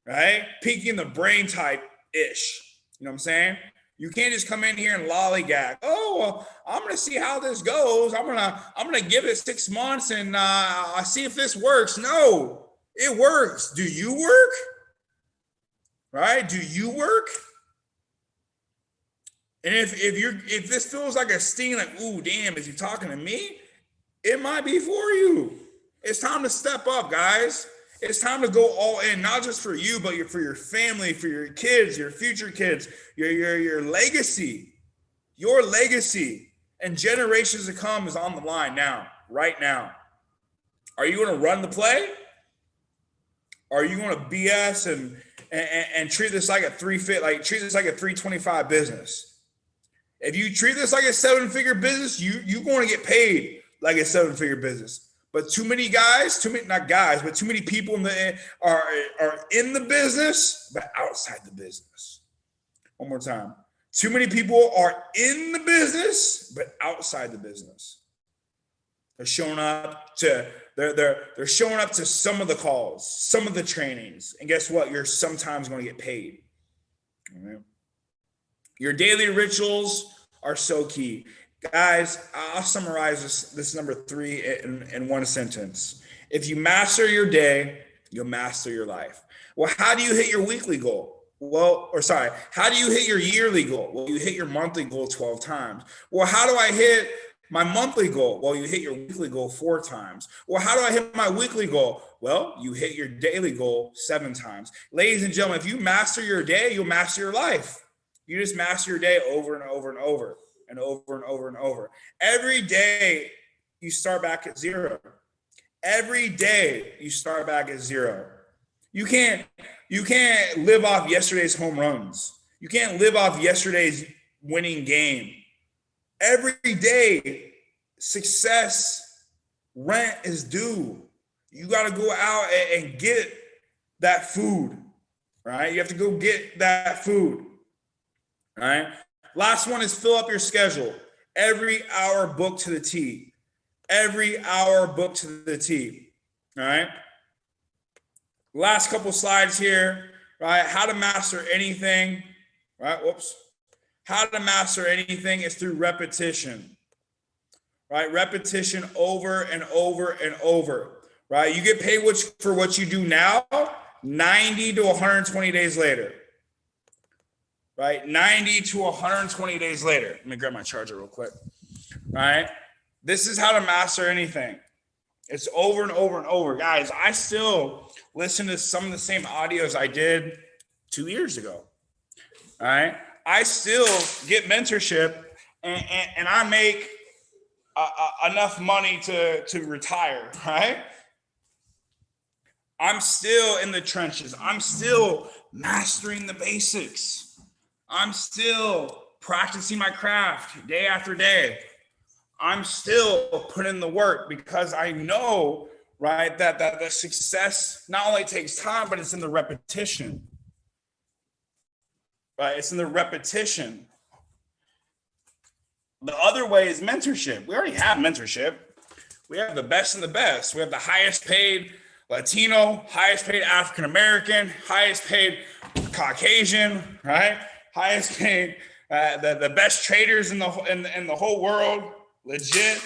right? Peaking the brain type-ish. You know what I'm saying? You can't just come in here and lollygag. Oh, well, I'm going to see how this goes. I'm going to give it 6 months and I'll see if this works. No, it works. Do you work? Right? Do you work? And if this feels like a sting, like, ooh, damn, is he talking to me? It might be for you. It's time to step up, guys. It's time to go all in, not just for you, but for your family, for your kids, your future kids, your legacy. Your legacy and generations to come is on the line now, right now. Are you going to run the play? Are you going to BS and treat this like a treat this like a 325 business? If you treat this like a 7-figure business, you're going to get paid like a 7-figure business. But too many guys, too many people are in the business, but outside the business. One more time. Too many people are in the business, but outside the business. They're showing up to some of the calls, some of the trainings, and guess what? You're sometimes going to get paid. All right? Your daily rituals are so key. Guys, I'll summarize this number 3 in one sentence. If you master your day, you'll master your life. Well, how do you hit your weekly goal? How do you hit your yearly goal? Well, you hit your monthly goal 12 times. Well, how do I hit my monthly goal? Well, you hit your weekly goal 4 times. Well, how do I hit my weekly goal? Well, you hit your daily goal 7 times. Ladies and gentlemen, if you master your day, you'll master your life. You just master your day over and over and over and over and over and over. Every day you start back at 0. Every day you start back at 0. You can't live off yesterday's home runs. You can't live off yesterday's winning game. Every day, success, rent is due. You got to go out and get that food, right? You have to go get that food, right? Last one is fill up your schedule. Every hour booked to the T. Every hour booked to the T, all right? Last couple slides here, right? How to master anything, right? How to master anything is through repetition, right? Repetition over and over and over, right? You get paid for what you do now, 90 to 120 days later, right? 90 to 120 days later. Let me grab my charger real quick, right? This is how to master anything. It's over and over and over. Guys, I still listen to some of the same audios I did 2 years ago, all right? I still get mentorship and I make enough money to retire, right? I'm still in the trenches. I'm still mastering the basics. I'm still practicing my craft day after day. I'm still putting in the work because I know, right, that the success not only takes time, but it's in the repetition. Right? It's in the repetition. The other way is mentorship. We already have mentorship. We have the best of the best. We have the highest paid Latino, highest paid African American, highest paid Caucasian, right? Highest paid, the best traders in the whole world. Legit,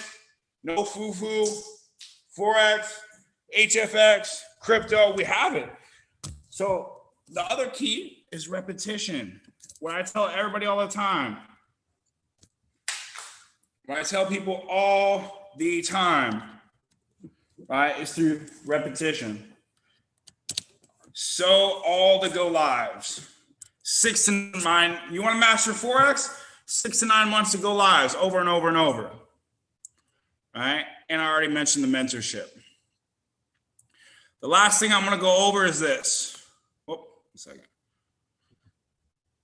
no foo-foo, Forex, HFX, crypto, we have it. So the other key is repetition. What I tell everybody all the time, what I tell people all the time, right, is through repetition. So all the go lives, 6 to 9. You want to master Forex? 6 to 9 months to go lives over and over and over. All right. And I already mentioned the mentorship. The last thing I'm going to go over is this. Oh, a second.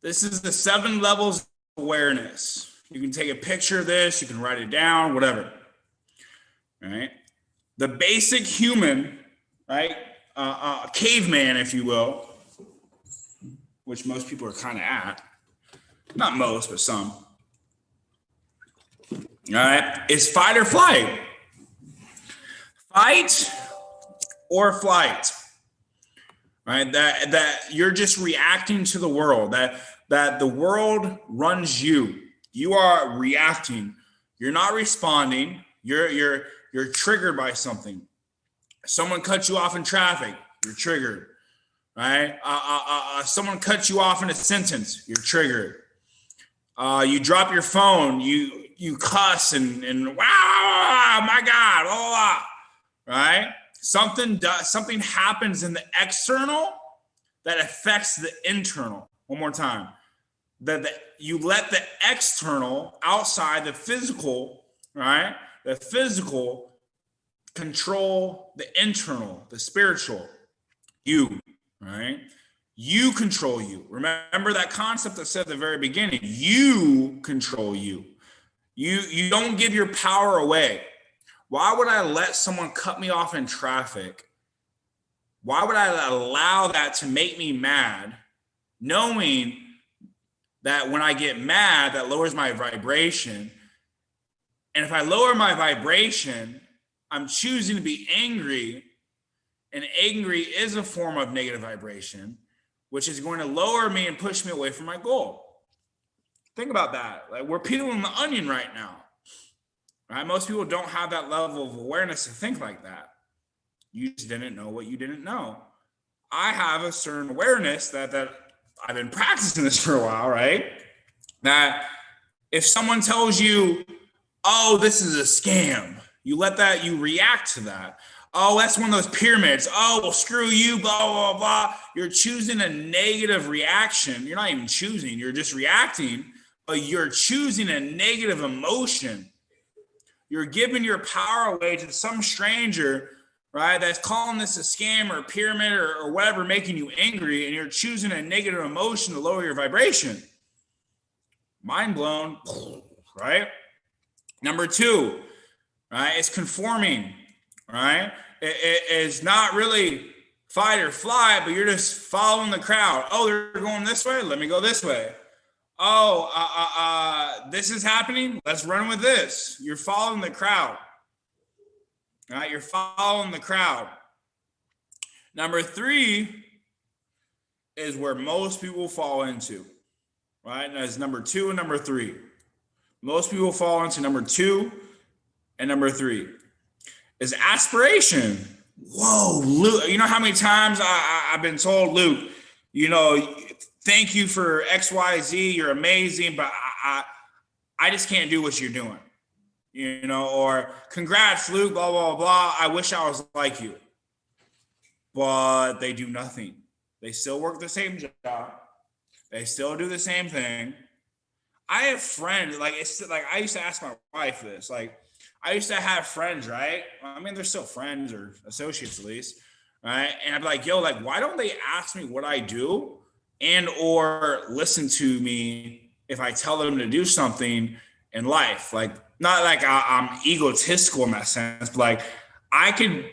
This is the 7 levels of awareness. You can take a picture of this. You can write it down, whatever. All right. The basic human, right? Caveman, if you will, which most people are kind of at. Not most, but some. All right. Is fight or flight. Fight or flight. Right? That you're just reacting to the world. That the world runs you. You are reacting. You're not responding. You're triggered by something. Someone cuts you off in traffic, you're triggered, right? Someone cuts you off in a sentence, you're triggered. You drop your phone, you cuss and wow, my God, blah, blah, blah, right? Something happens in the external that affects the internal. One more time. That you let the external, outside, the physical, right? The physical control the internal, the spiritual, you, right? You control you. Remember that concept I said at the very beginning. You control you. You don't give your power away. Why would I let someone cut me off in traffic? Why would I allow that to make me mad, knowing that when I get mad, that lowers my vibration? And if I lower my vibration, I'm choosing to be angry, and angry is a form of negative vibration, which is going to lower me and push me away from my goal. Think about that. Like, we're peeling the onion right now, right? Most people don't have that level of awareness to think like that. You just didn't know what you didn't know. I have a certain awareness that I've been practicing this for a while, right? That if someone tells you, oh, this is a scam, you react to that. Oh, that's one of those pyramids. Oh, well, screw you, blah, blah, blah. You're choosing a negative reaction. You're not even choosing, you're just reacting, but you're choosing a negative emotion. You're giving your power away to some stranger, right, that's calling this a scam or a pyramid or whatever, making you angry, and you're choosing a negative emotion to lower your vibration. Mind blown, right? Number 2, right, it's conforming, right? It is not really fight or flight, but you're just following the crowd. Oh, they're going this way, let me go this way. Oh, this is happening, let's run with this. You're following the crowd, right? You're following the crowd. Number 3 is where most people fall into, right? And that's number 2 and number 3. Most people fall into number 2 and number 3 is aspiration. Whoa, Luke, you know how many times I've been told, Luke, you know, thank you for XYZ, you're amazing, but I just can't do what you're doing, you know, or congrats, Luke, blah, blah, blah. I wish I was like you. But they do nothing. They still work the same job. They still do the same thing. I have friends, like, it's like, I used to ask my wife this, like, I used to have friends, right? I mean, they're still friends or associates at least, right? And I'd be like, yo, like, why don't they ask me what I do and or listen to me if I tell them to do something in life? Like, not like I'm egotistical in that sense, but like, I could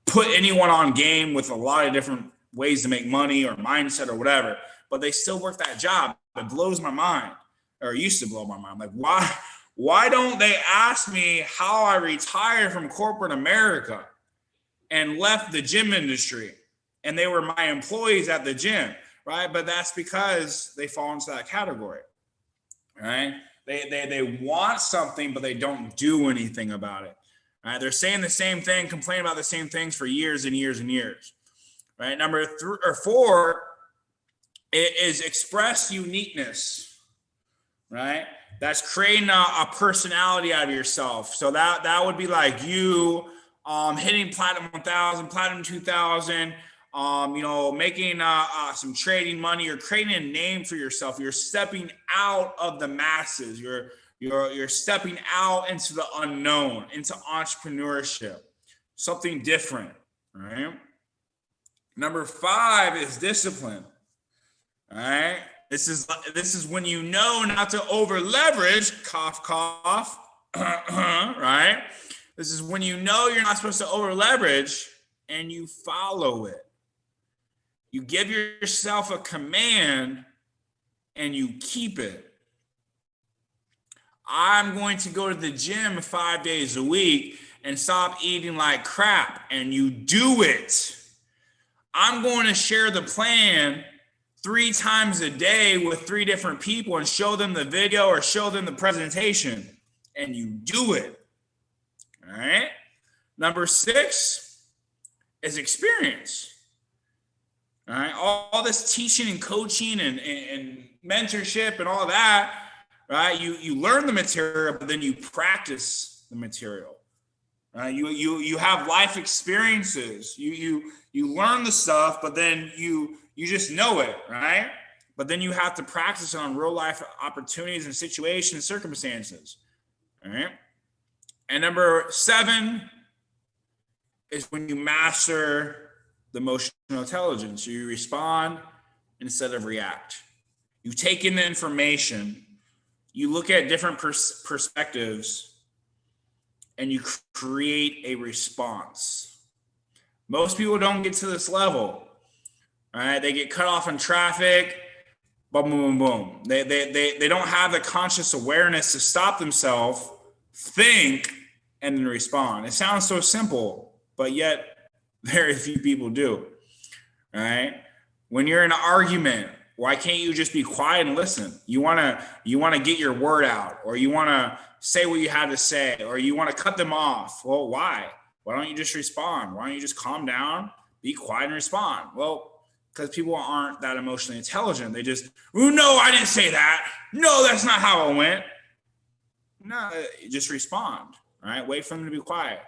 put anyone on game with a lot of different ways to make money or mindset or whatever, but they still work that job. It blows my mind, or used to blow my mind. Like, why don't they ask me how I retired from corporate America and left the gym industry and they were my employees at the gym, right? But that's because they fall into that category, right? They want something, but they don't do anything about it, right? They're saying the same thing, complaining about the same things for years and years and years, right? Number 3 or 4 is express uniqueness, right? That's creating a personality out of yourself. So that would be like you hitting platinum 1000, platinum 2000, making some trading money. You're creating a name for yourself. You're stepping out of the masses. You're stepping out into the unknown, into entrepreneurship, something different, right? Number 5 is discipline. All right. This is when you know not to over leverage, cough, cough, right? This is when you know you're not supposed to over leverage and you follow it. You give yourself a command and you keep it. I'm going to go to the gym 5 days a week and stop eating like crap, and you do it. I'm going to share the plan 3 times a day with 3 different people and show them the video or show them the presentation, and you do it. All right. Number 6 is experience. All right. All this teaching and coaching and mentorship and all that, right? You learn the material, but then you practice the material. You have life experiences. You learn the stuff, but then you just know it, right? But then you have to practice on real life opportunities and situations and circumstances. All right. And number 7 is when you master the emotional intelligence. You respond instead of react. You take in the information, you look at different perspectives, and you create a response. Most people don't get to this level. All right, they get cut off in traffic, boom, boom, boom, boom. They don't have the conscious awareness to stop themselves, think, and then respond. It sounds so simple, but yet very few people do. All right. When you're in an argument, why can't you just be quiet and listen? You wanna get your word out, or you wanna say what you have to say, or you wanna cut them off. Well, why? Why don't you just respond? Why don't you just calm down, be quiet, and respond? Well, because people aren't that emotionally intelligent. They just, oh, no, I didn't say that. No, that's not how it went. No, just respond. All right. Wait for them to be quiet.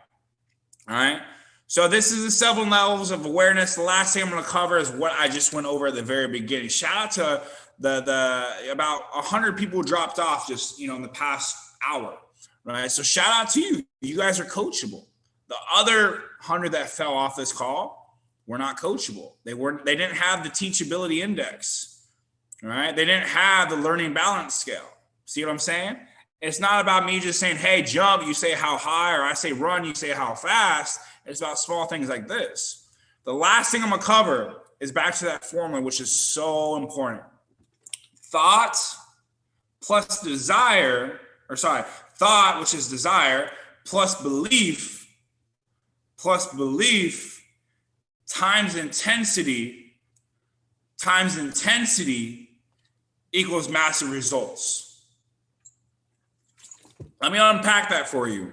All right. So this is the 7 levels of awareness. The last thing I'm going to cover is what I just went over at the very beginning. Shout out to the about 100 people dropped off just, in the past hour, right? So shout out to you. You guys are coachable. The other 100 that fell off this call were not coachable. They didn't have the teachability index, right? They didn't have the learning balance scale. See what I'm saying? It's not about me just saying, hey, jump, you say how high, or I say run, you say how fast. It's about small things like this. The last thing I'm going to cover is back to that formula, which is so important. Thought, which is desire, plus belief times intensity equals massive results. Let me unpack that for you.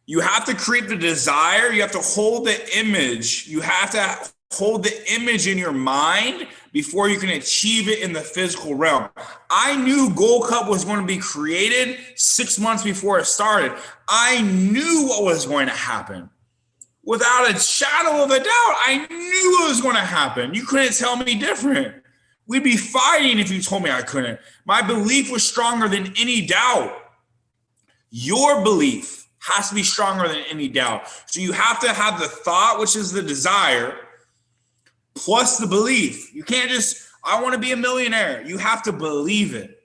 You have to create the desire. You have to hold the image. You have to hold the image in your mind before you can achieve it in the physical realm. I knew Gold Cup was going to be created 6 months before it started. I knew what was going to happen. Without a shadow of a doubt, I knew it was going to happen. You couldn't tell me different. We'd be fighting if you told me I couldn't. My belief was stronger than any doubt. Your belief has to be stronger than any doubt. So you have to have the thought, which is the desire, plus the belief. You can't just, I want to be a millionaire. You have to believe it.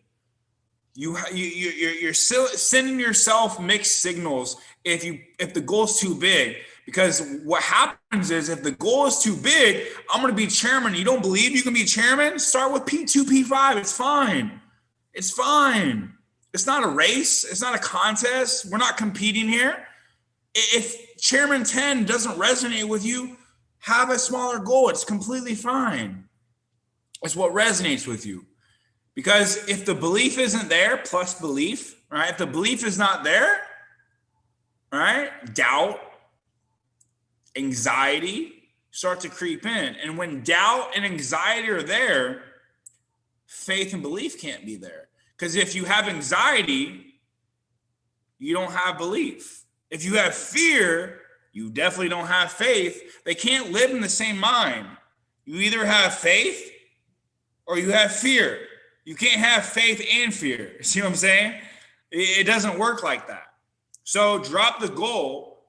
You're still sending yourself mixed signals if the goal's too big. Because what happens is if the goal is too big, I'm going to be chairman. You don't believe you can be chairman? Start with P2, P5. It's fine. It's fine. It's not a race. It's not a contest. We're not competing here. If Chairman 10 doesn't resonate with you, have a smaller goal. It's completely fine. It's what resonates with you. Because if the belief isn't there, plus belief, right? If the belief is not there, right? Doubt, anxiety start to creep in. And when doubt and anxiety are there, faith and belief can't be there. Because if you have anxiety, you don't have belief. If you have fear, You definitely don't have faith. They can't live in the same mind. You either have faith or you have fear. You can't have faith and fear. See what I'm saying? It doesn't work like that. So drop the goal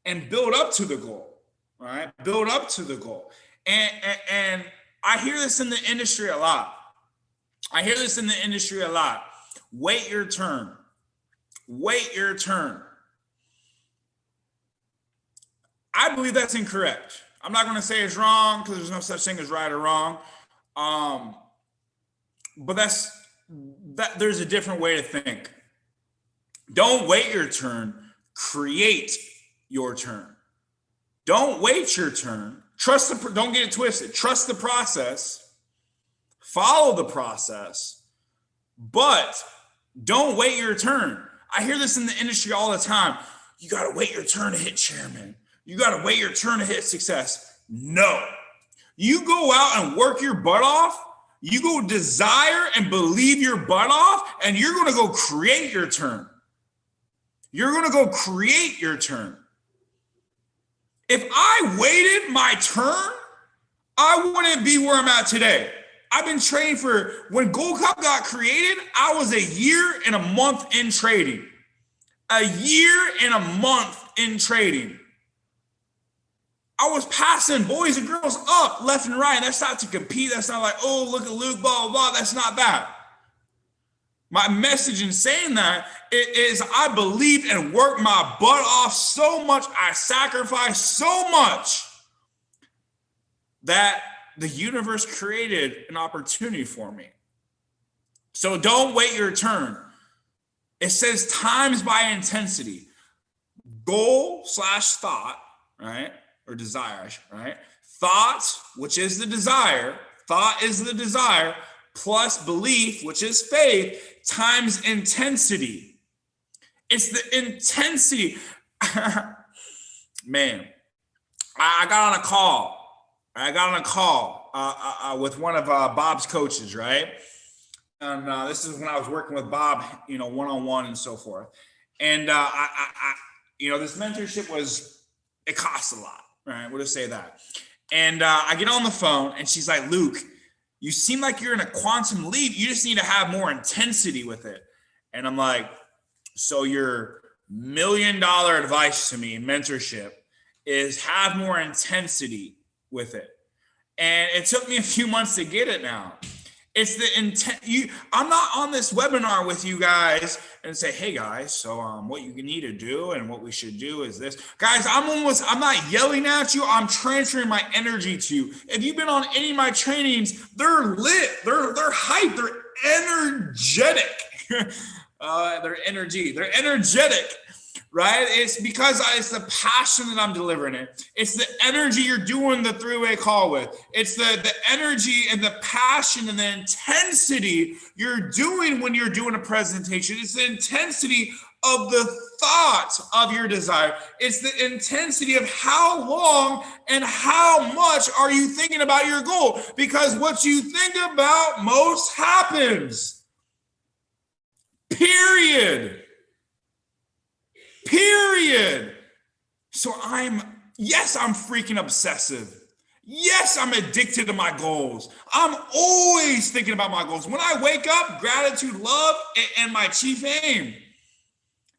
and build up to the goal. All right? Build up to the goal. And I hear this in the industry a lot. Wait your turn. Wait your turn. I believe that's incorrect. I'm not going to say it's wrong because there's no such thing as right or wrong. But there's a different way to think. Don't wait your turn. Create your turn. Don't wait your turn. Don't get it twisted. Trust the process. Follow the process. But don't wait your turn. I hear this in the industry all the time. You got to wait your turn to hit chairman. You got to wait your turn to hit success. No. You go out and work your butt off. You go desire and believe your butt off, and you're going to go create your turn. You're going to go create your turn. If I waited my turn, I wouldn't be where I'm at today. I've been trading when Gold Cup got created, I was a year and a month in trading. A year and a month in trading. I was passing boys and girls up left and right. That's not to compete. That's not like, oh, look at Luke, blah, blah, blah. That's not that. My message in saying that is I believed and worked my butt off so much. I sacrificed so much that the universe created an opportunity for me. So don't wait your turn. It says times by intensity. Goal/thought, right? Or desire, right? Thought, which is the desire. Thought is the desire. Plus belief, which is faith, times intensity. It's the intensity. Man, I got on a call with one of Bob's coaches, right? And this is when I was working with Bob, one-on-one and so forth. And this mentorship it costs a lot, right? We'll just say that. And I get on the phone and she's like, Luke, you seem like you're in a quantum leap. You just need to have more intensity with it. And I'm like, so your $1 million advice to me in mentorship is have more intensity with it. And it took me a few months to get it now. It's the intent. I'm not on this webinar with you guys and say, hey guys, so what you need to do and what we should do is this. Guys, I'm not yelling at you. I'm transferring my energy to you. If you've been on any of my trainings, they're lit. They're hyped. They're energetic. They're energetic. Right? It's because it's the passion that I'm delivering it. It's the energy you're doing the three-way call with. It's the energy and the passion and the intensity you're doing when you're doing a presentation. It's the intensity of the thought of your desire. It's the intensity of how long and how much are you thinking about your goal? Because what you think about most happens. Period. So I'm freaking obsessive. Yes, I'm addicted to my goals. I'm always thinking about my goals. When I wake up, gratitude, love, and my chief aim.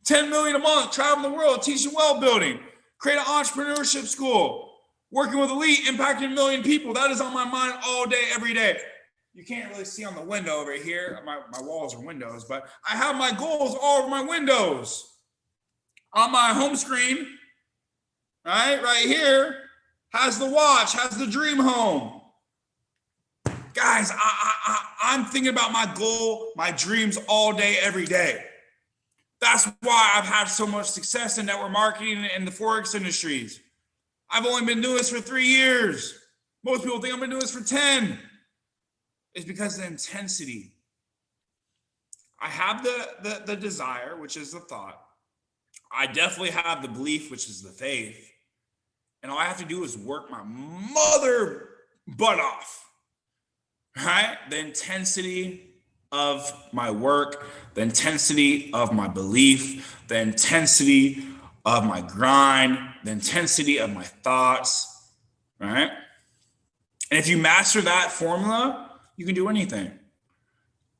10 million a month, traveling the world, teaching wealth building, create an entrepreneurship school, working with elite, impacting 1 million people. That is on my mind all day, every day. You can't really see on the window over here. My walls are windows, but I have my goals all over my windows. On my home screen, right here, has the watch, has the dream home. Guys, I'm thinking about my goal, my dreams all day, every day. That's why I've had so much success in network marketing and the Forex industries. I've only been doing this for 3 years. Most people think I've been doing this for 10. It's because of the intensity. I have the desire, which is the thought. I definitely have the belief, which is the faith. And all I have to do is work my mother butt off, right? The intensity of my work, the intensity of my belief, the intensity of my grind, the intensity of my thoughts, right? And if you master that formula, you can do anything.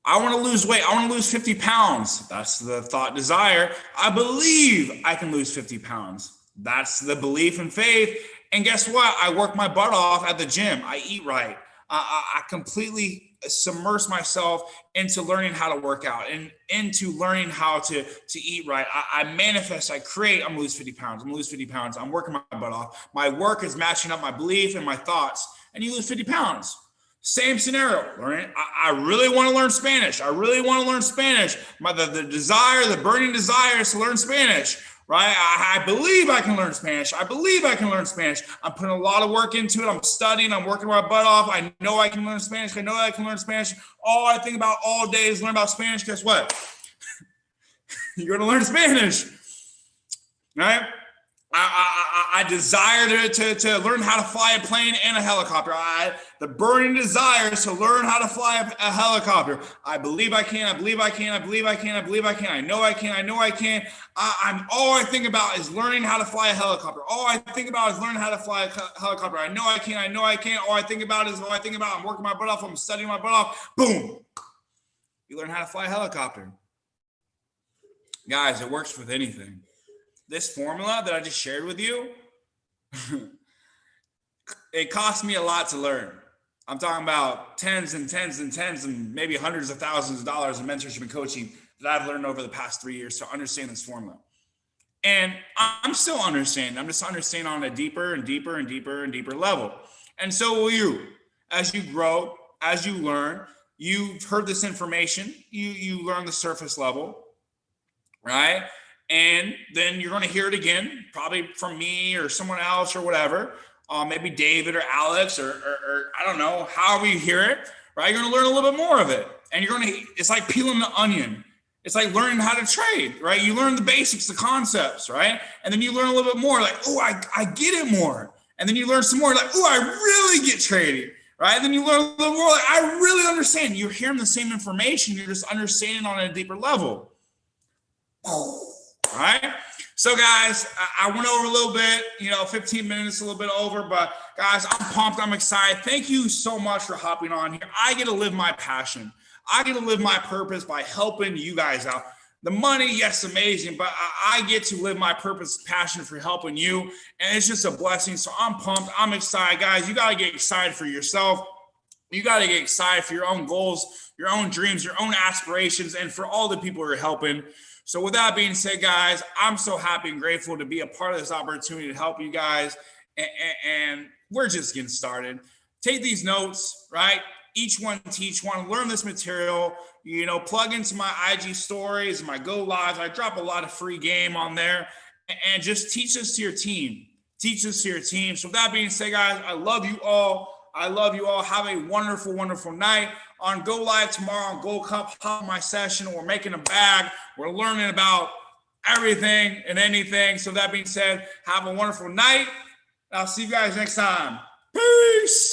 I want to lose weight. I want to lose 50 pounds. That's the thought desire. I believe I can lose 50 pounds. That's the belief and faith. And guess what? I work my butt off at the gym. I eat right. I completely submerge myself into learning how to work out and into learning how to eat right. I manifest, I create, I'm gonna lose 50 pounds. I'm gonna lose 50 pounds. I'm working my butt off. My work is matching up my belief and my thoughts, and you lose 50 pounds. Same scenario, learning. I really want to learn Spanish. I really want to learn Spanish. The desire, the burning desire is to learn Spanish, right? I believe I can learn Spanish. I believe I can learn Spanish. I'm putting a lot of work into it. I'm studying. I'm working my butt off. I know I can learn Spanish. I know I can learn Spanish. All I think about all day is learn about Spanish. Guess what? You're going to learn Spanish, right? I desire to learn how to fly a plane and a helicopter. The burning desire is to learn how to fly a helicopter. I believe I can. I believe I can. I believe I can. I believe I can. I know I can. I know I can. All I think about is learning how to fly a helicopter. All I think about is learning how to fly a helicopter. I know I can. I know I can. All I think about is I'm working my butt off. I'm studying my butt off. Boom. You learn how to fly a helicopter. Guys, it works with anything. This formula that I just shared with you, it cost me a lot to learn. I'm talking about tens and maybe hundreds of thousands of dollars in mentorship and coaching that I've learned over the past 3 years to understand this formula. And I'm still understanding. I'm just understanding on a deeper and deeper and deeper and deeper level. And so will you. As you grow, as you learn, you've heard this information, you learn the surface level, right? And then you're going to hear it again, probably from me or someone else or whatever, maybe David or Alex or I don't know, however you hear it, right? You're going to learn a little bit more of it. And it's like peeling the onion. It's like learning how to trade, right? You learn the basics, the concepts, right? And then you learn a little bit more, like, oh, I get it more. And then you learn some more, like, oh, I really get trading, right? And then you learn a little more, like, I really understand. You're hearing the same information. You're just understanding on a deeper level. All right. So guys, I went over a little bit, 15 minutes, a little bit over, but guys, I'm pumped. I'm excited. Thank you so much for hopping on here. I get to live my passion. I get to live my purpose by helping you guys out. The money, yes, amazing, but I get to live my purpose, passion for helping you. And it's just a blessing. So I'm pumped. I'm excited, guys. You got to get excited for yourself. You got to get excited for your own goals, your own dreams, your own aspirations, and for all the people you're helping. So with that being said, guys, I'm so happy and grateful to be a part of this opportunity to help you guys. And we're just getting started. Take these notes, right? Each one teach one. Learn this material. Plug into my IG stories, my Go Lives. I drop a lot of free game on there. And just teach this to your team. Teach this to your team. So with that being said, guys, I love you all. I love you all. Have a wonderful, wonderful night. On Go Live tomorrow on Gold Cup, hop my session. We're making a bag. We're learning about everything and anything. So that being said, have a wonderful night. I'll see you guys next time. Peace.